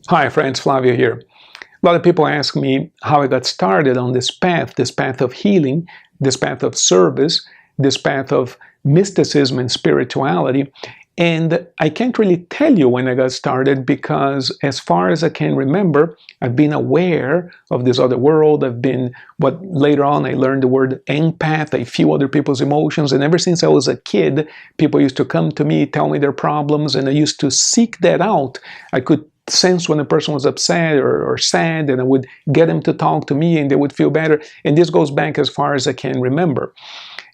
Hi friends, Flavio here. A lot of people ask me how I got started on this path of healing, this path of service, this path of mysticism and spirituality. And I can't really tell you when I got started because as far as I can remember, I've been aware of this other world. I've been, what later on I learned the word empath. I feel other people's emotions. And ever since I was a kid, people used to come to me, tell me their problems, and I used to seek that out. I could sense when a person was upset or sad, and I would get them to talk to me and they would feel better. And this goes back as far as I can remember.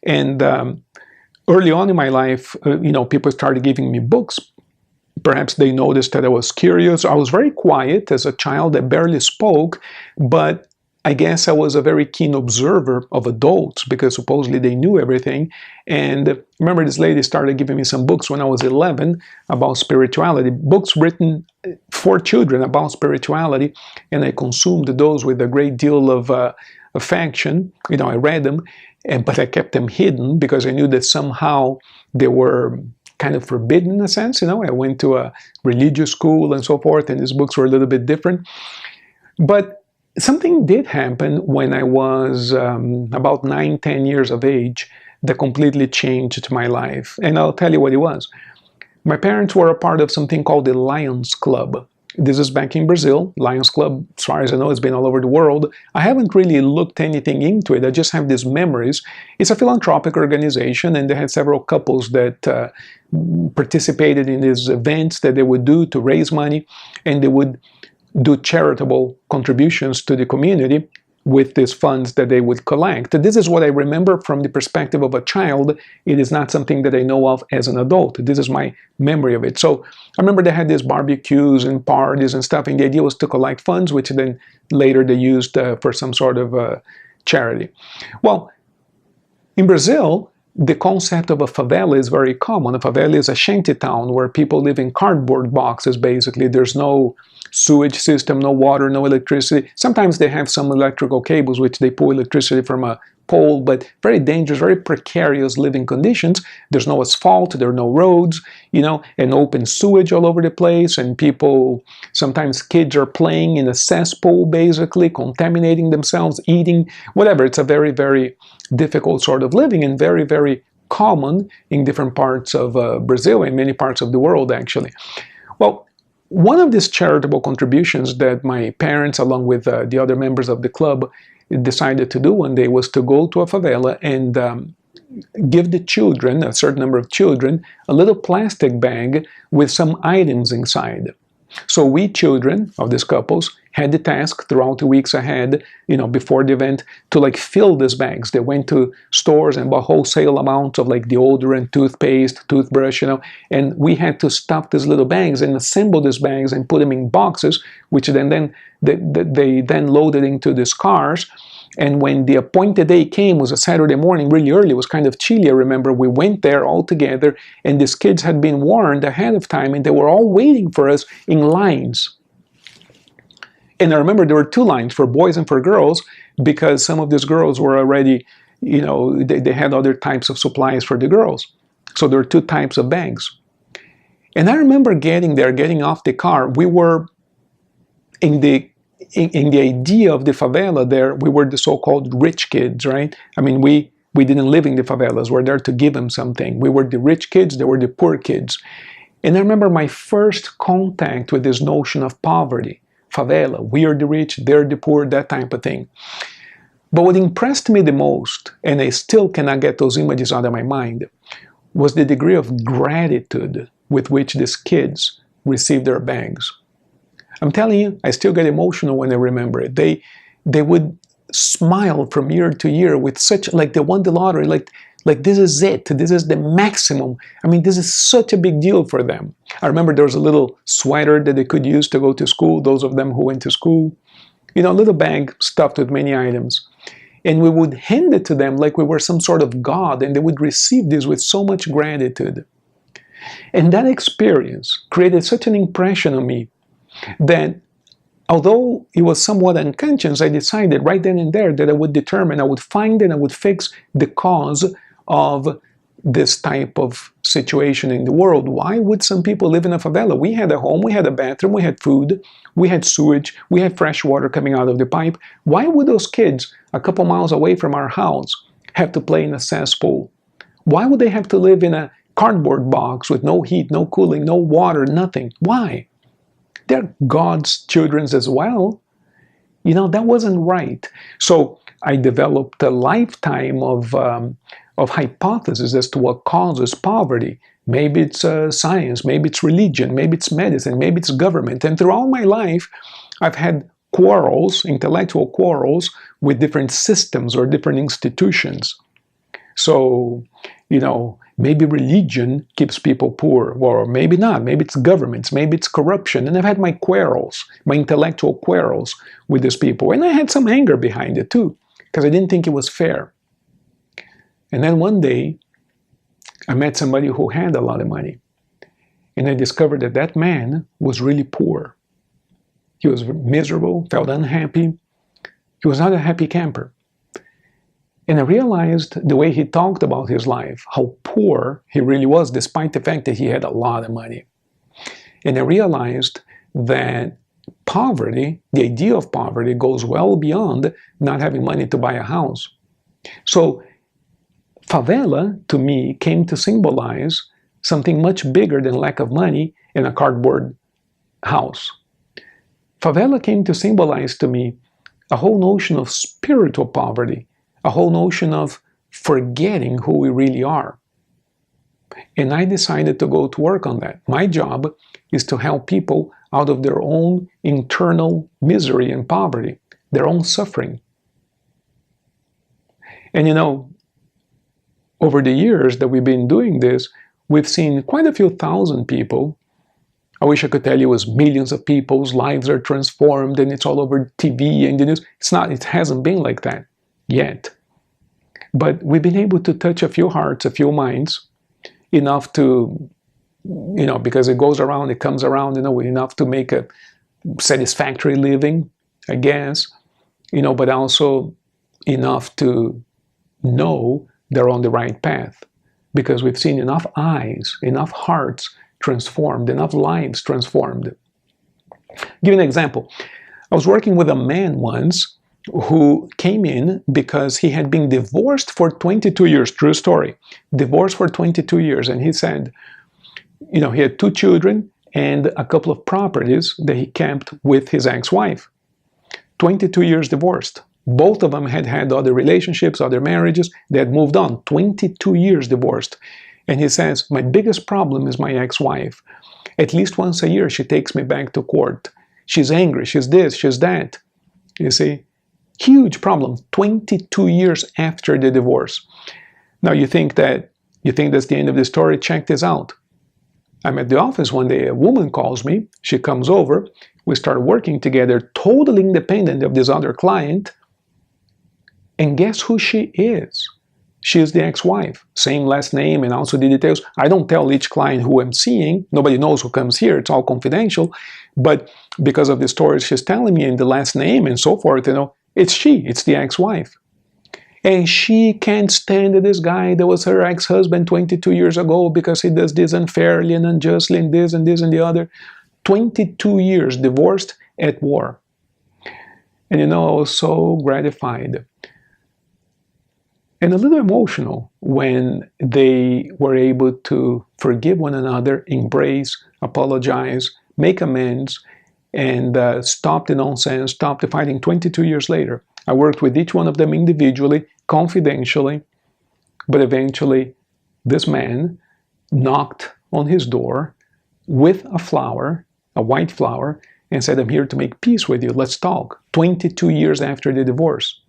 And early on in my life, people started giving me books. Perhaps they noticed that I was curious. I was very quiet as a child. I barely spoke, but I guess I was a very keen observer of adults because supposedly they knew everything. And remember, this lady started giving me some books when I was 11 about spirituality, books written for children about spirituality, and I consumed those with a great deal of affection. I read them, but I kept them hidden because I knew that somehow they were kind of forbidden in a sense. I went to a religious school and so forth, and these books were a little bit different. But something did happen when I was about 9, 10 years of age that completely changed my life. And I'll tell you what it was. My parents were a part of something called the Lions Club. This is back in Brazil. Lions Club, as far as I know, it's been all over the world. I haven't really looked anything into it. I just have these memories. It's a philanthropic organization, and they had several couples that participated in these events that they would do to raise money, and they would do charitable contributions to the community with these funds that they would collect. This is what I remember from the perspective of a child. It is not something that I know of as an adult. This is my memory of it. So I remember they had these barbecues and parties and stuff, and the idea was to collect funds, which then later they used for some sort of charity. Well, in Brazil, the concept of a favela is very common. A favela is a shanty town where people live in cardboard boxes, basically. There's no sewage system, no water, no electricity. Sometimes they have some electrical cables, which they pull electricity from a pole, but very dangerous, very precarious living conditions. There's no asphalt, there are no roads, and open sewage all over the place, and people, sometimes kids are playing in a cesspool, basically, contaminating themselves, eating, whatever. It's a very, very difficult sort of living and very, very common in different parts of Brazil and many parts of the world, actually. Well, one of these charitable contributions that my parents, along with the other members of the club, decided to do one day was to go to a favela and give the children, a certain number of children, a little plastic bag with some items inside. So we children of these couples had the task throughout the weeks ahead, before the event, to fill these bags. They went to stores and bought wholesale amounts of deodorant, toothpaste, toothbrush, and we had to stuff these little bags and assemble these bags and put them in boxes, which then they then loaded into these cars. And when the appointed day came, it was a Saturday morning, really early, it was kind of chilly, I remember. We went there all together, and these kids had been warned ahead of time, and they were all waiting for us in lines. And I remember there were 2 lines, for boys and for girls, because some of these girls were already, they had other types of supplies for the girls. So there were 2 types of bags. And I remember getting there, getting off the car. We were in the idea of the favela there, we were the so-called rich kids, right? I mean, we didn't live in the favelas. We're there to give them something. We were the rich kids, they were the poor kids. And I remember my first contact with this notion of poverty. Favela, we are the rich, they're the poor, that type of thing. But what impressed me the most, and I still cannot get those images out of my mind, was the degree of gratitude with which these kids received their bags. I'm telling you, I still get emotional when I remember it. They would smile from year to year with such, they won the lottery, like this is it, this is the maximum. I mean, this is such a big deal for them. I remember there was a little sweater that they could use to go to school, those of them who went to school. A little bag stuffed with many items. And we would hand it to them like we were some sort of god, and they would receive this with so much gratitude. And that experience created such an impression on me that although it was somewhat unconscious, I decided right then and there that I would find and I would fix the cause of this type of situation in the world. Why would some people live in a favela? We had a home, we had a bathroom, we had food, we had sewage, we had fresh water coming out of the pipe. Why would those kids a couple miles away from our house have to play in a cesspool? Why would they have to live in a cardboard box with no heat, no cooling, no water, nothing? Why? They're God's children as well. You know, that wasn't right. So I developed a lifetime of hypotheses as to what causes poverty. Maybe it's science, maybe it's religion, maybe it's medicine, maybe it's government. And throughout my life, I've had quarrels, intellectual quarrels, with different systems or different institutions. So, you know, maybe religion keeps people poor, or maybe not. Maybe it's governments, maybe it's corruption. And I've had my quarrels, my intellectual quarrels with these people. And I had some anger behind it too, because I didn't think it was fair. And then one day, I met somebody who had a lot of money. And I discovered that that man was really poor. He was miserable, felt unhappy. He was not a happy camper. And I realized the way he talked about his life, how poor he really was, despite the fact that he had a lot of money. And I realized that poverty, the idea of poverty, goes well beyond not having money to buy a house. So favela, to me, came to symbolize something much bigger than lack of money in a cardboard house. Favela came to symbolize to me a whole notion of spiritual poverty, a whole notion of forgetting who we really are. And I decided to go to work on that. My job is to help people out of their own internal misery and poverty, their own suffering. And you know, over the years that we've been doing this, we've seen quite a few thousand people. I wish I could tell you it was millions of people's lives are transformed and it's all over TV and the news. It's not, it hasn't been like that yet. But we've been able to touch a few hearts, a few minds, enough to, you know, because it goes around, it comes around, you know, enough to make a satisfactory living, I guess, you know, but also enough to know they're on the right path. Because we've seen enough eyes, enough hearts transformed, enough lives transformed. I'll give you an example. I was working with a man once who came in because he had been divorced for 22 years, true story, divorced for 22 years. And he said, you know, he had 2 children and a couple of properties that he kept with his ex-wife. 22 years divorced. Both of them had had other relationships, other marriages. They had moved on. 22 years divorced. And he says, my biggest problem is my ex-wife. At least once a year, she takes me back to court. She's angry. She's this, she's that. You see? Huge problem. 22 years after the divorce. Now you think that's the end of the story? Check this out. I'm at the office one day. A woman calls me. She comes over. We start working together, totally independent of this other client. And guess who she is? She is the ex-wife. Same last name and also the details. I don't tell each client who I'm seeing. Nobody knows who comes here. It's all confidential. But because of the stories she's telling me and the last name and so forth, you know, it's she. It's the ex-wife. And she can't stand this guy that was her ex-husband 22 years ago because he does this unfairly and unjustly and this and this and the other. 22 years divorced at war. And you know, I was so gratified and a little emotional when they were able to forgive one another, embrace, apologize, make amends, and stop the nonsense, stop the fighting. 22 years later, I worked with each one of them individually, confidentially, but eventually this man knocked on his door with a flower, a white flower, and said, I'm here to make peace with you, let's talk. 22 years after the divorce.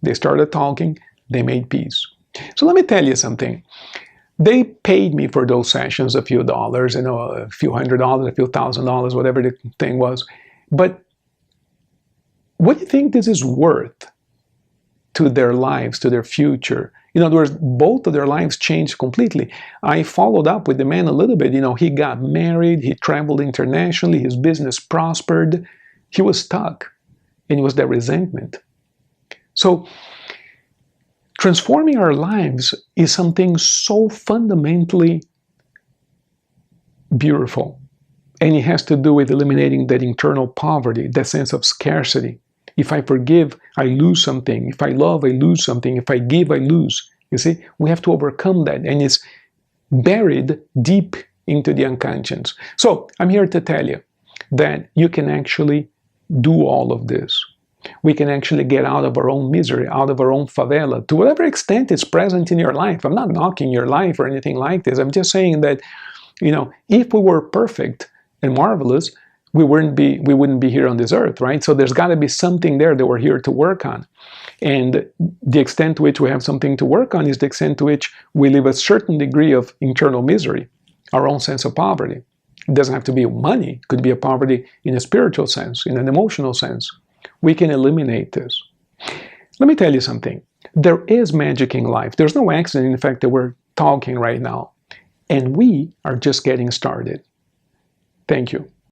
They started talking, they made peace. So let me tell you something. They paid me for those sessions a few dollars, you know, a few $100s, a few $1,000s, whatever the thing was. But what do you think this is worth to their lives, to their future? In other words, both of their lives changed completely. I followed up with the man a little bit. You know, he got married, he traveled internationally, his business prospered. He was stuck, and it was that resentment. So Transforming our lives is something so fundamentally beautiful. And it has to do with eliminating that internal poverty, that sense of scarcity. If I forgive, I lose something. If I love, I lose something. If I give, I lose. You see, we have to overcome that. And it's buried deep into the unconscious. So I'm here to tell you that you can actually do all of this. We can actually get out of our own misery, out of our own favela, to whatever extent it's present in your life. I'm not knocking your life or anything like this. I'm just saying that, you know, if we were perfect and marvelous, we wouldn't be here on this earth, right? So there's got to be something there that we're here to work on. And the extent to which we have something to work on is the extent to which we live a certain degree of internal misery, our own sense of poverty. It doesn't have to be money. It could be a poverty in a spiritual sense, in an emotional sense. We can eliminate this. Let me tell you something. There is magic in life. There's no accident in the fact that we're talking right now. And we are just getting started. Thank you.